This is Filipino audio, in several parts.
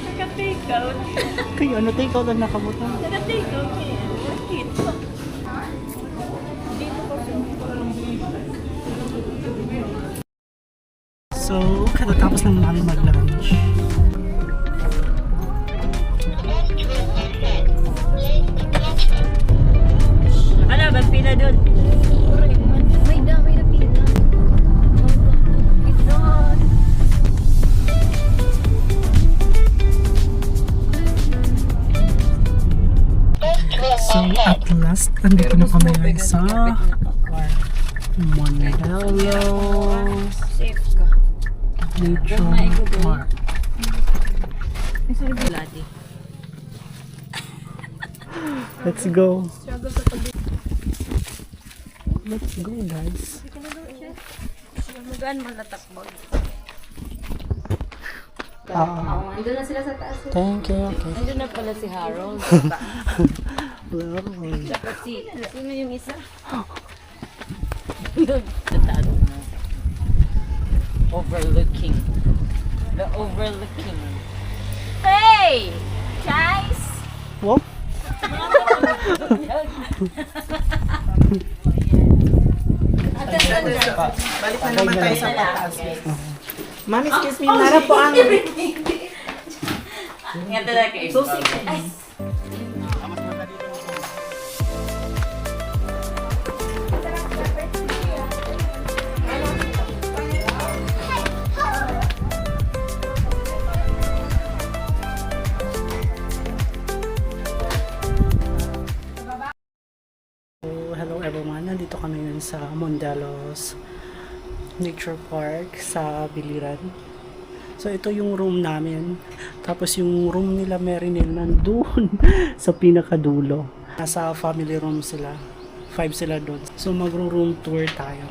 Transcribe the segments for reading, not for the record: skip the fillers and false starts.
Naka-take out. Kaya ano, take out ang nakabutan. Naka-take out eh. Bakit? Dito kasi. So, katatapos lang namin mag-lunch. Ano, magpila doon. May na pila. Ito. So, at last, andito na kami ngayon sa Mondello Safe ka. Nature Park. Bloody. Let's go. Let's go, guys. Magaan mo natakbog. Andun na sila sa taas. Thank you. Okay. Nandun na pala si Harold. Hello. Dapat sino yung isa? Tatalo na. Overlooking. The overlooking. Hey! Guys! Whoop. Balik na naman tayo sa pataas. Ma'am, excuse me, narap po ang... Nga talaga kayo. Susi. Hello everyone, nandito kami ngayon sa Mondello's Nature Park sa Biliran. So ito yung room namin. Tapos yung room nila Marinel nandun sa pinakadulo. Nasa family room sila. 5 sila doon. So magro-room tour tayo.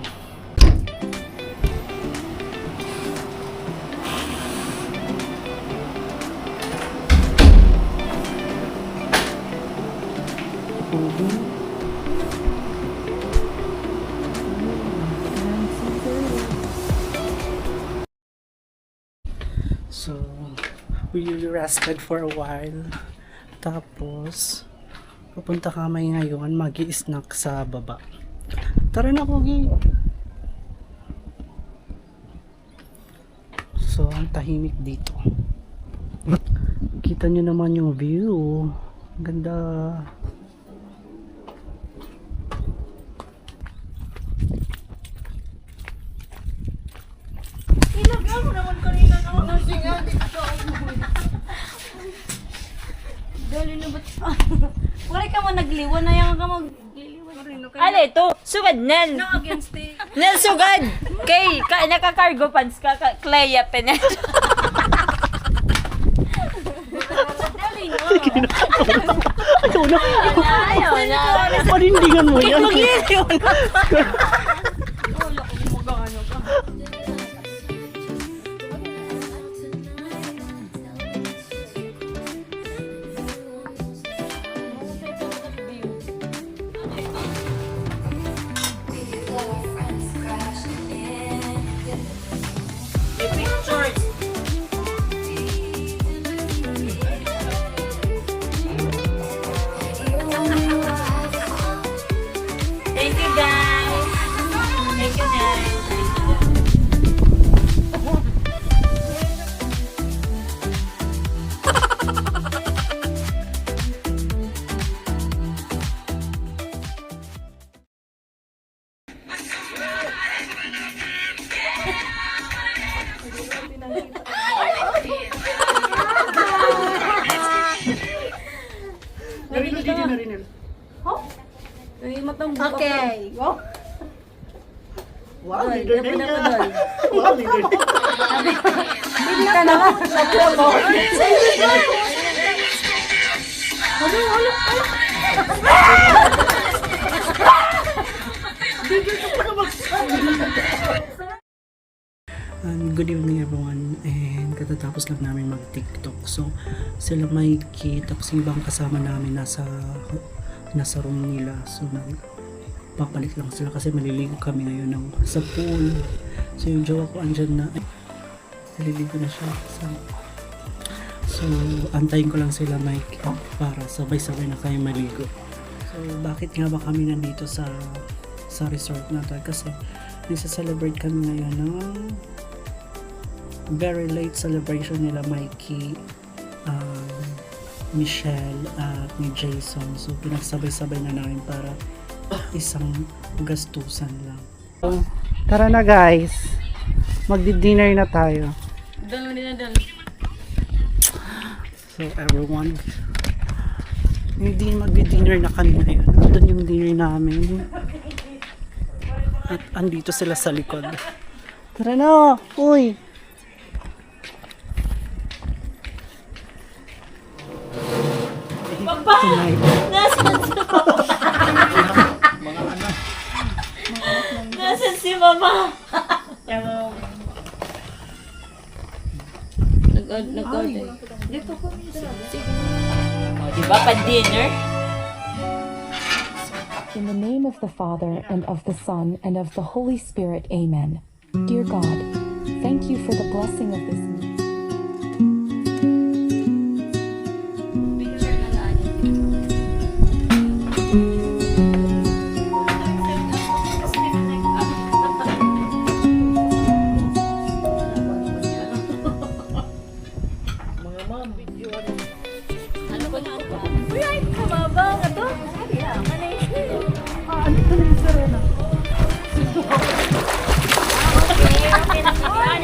So, we rested for a while. Tapos, pupunta kami ngayon mag-i-snack sa baba. Tara na, Pogi! So, ang tahimik dito. Kita nyo naman yung view. Ganda. Ilagyan mo naman kanina no? Nasingan dito. Dali na ba't? Wala ka mo nagliwan na yan ka magliliwan. Ano ito? Sugad Nel. No, against the... Nel sugad! Kay, naka-cargo pants ka, Clea Penet. Dali no. Ayaw na! Ayaw na. Panindigan mo yan! Magliliwan. Wala ko magano ka. Thank you guys. Thank you guys. Narinel, dito narinel. Okay. Wow. Wow, leader na yan! Wow, leader na yan! Hindi ka na nga. Good evening everyone, and katatapos lang namin mag-TikTok. So sila Mikey, tapos yung ibang kasama namin nasa room nila. So papalik lang sila kasi maliligo kami ngayon sa pool. So yung jowa ko andyan na. Naliligo na siya. So, antayin ko lang sila Mike para sabay-sabay na kayo maligo. So, bakit nga ba kami nandito sa resort na to? Kasi nisa-celebrate kami ngayon ng very late celebration nila Mikey, Michelle at ni Jason. So, pinagsabay-sabay na namin para isang gastusan lang. So, tara na guys. Magdi-dinner na tayo. So everyone, hindi magdi-dinner na kami ngayon. Ito yung dinner namin. At andito sila sa likod. Tara na! Uy! Papa! Tonight. Nasaan si Mama? Nag-order. Dito ko. Diba pa dinner? In the name of the Father, and of the Son, and of the Holy Spirit, amen. Dear God, thank you for the blessing of this meal.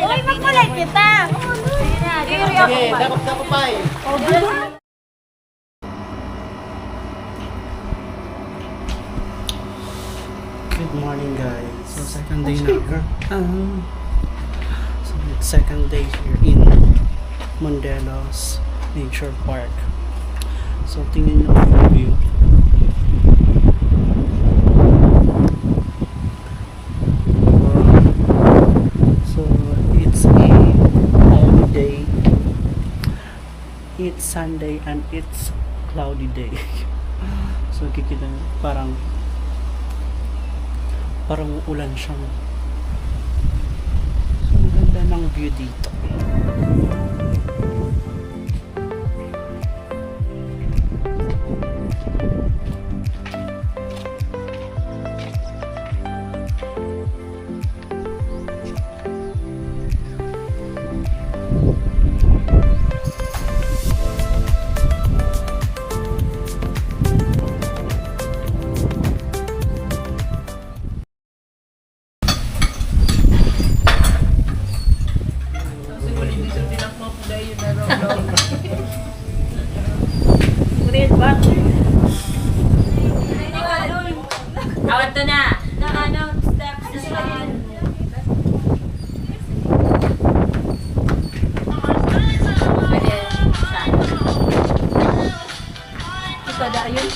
Uy, magkulay kita! Sige, dakop pa eh. Good morning guys. So second day na. So it's second day here in Mondelos Nature Park. So tingnan nyo ang view. So it's a holiday. It's Sunday and it's cloudy day. So kikita nyo, parang ulan siyang. So ang ganda ng view dito. Awat to na! Na ano, steps na siya. Pwede siya. Ito da yun.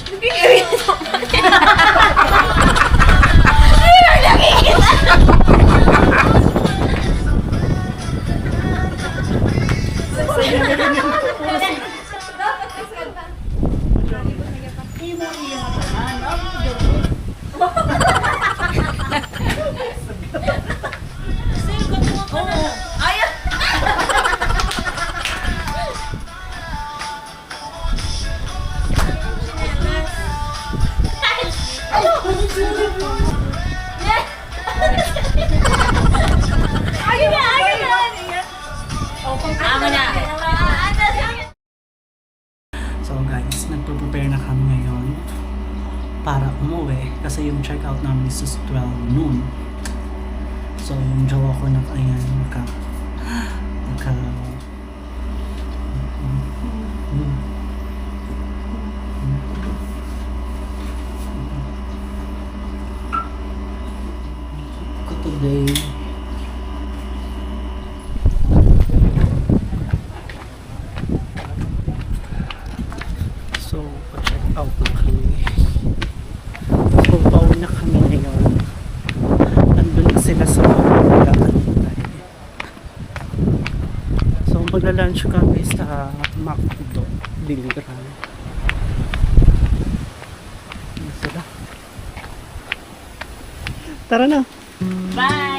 Amo na. So guys, nagpo-prepare na kami ngayon para umuwi kasi yung check-out namin is 12 noon. So yung jowa ko na ayan, today. So, pa-check out na kami. So, pauwi na kami ngayon. Andun na sila sa mga So, magla-lunch kami sa McDo, Biliran. Ayan sila. Tara na! Bye!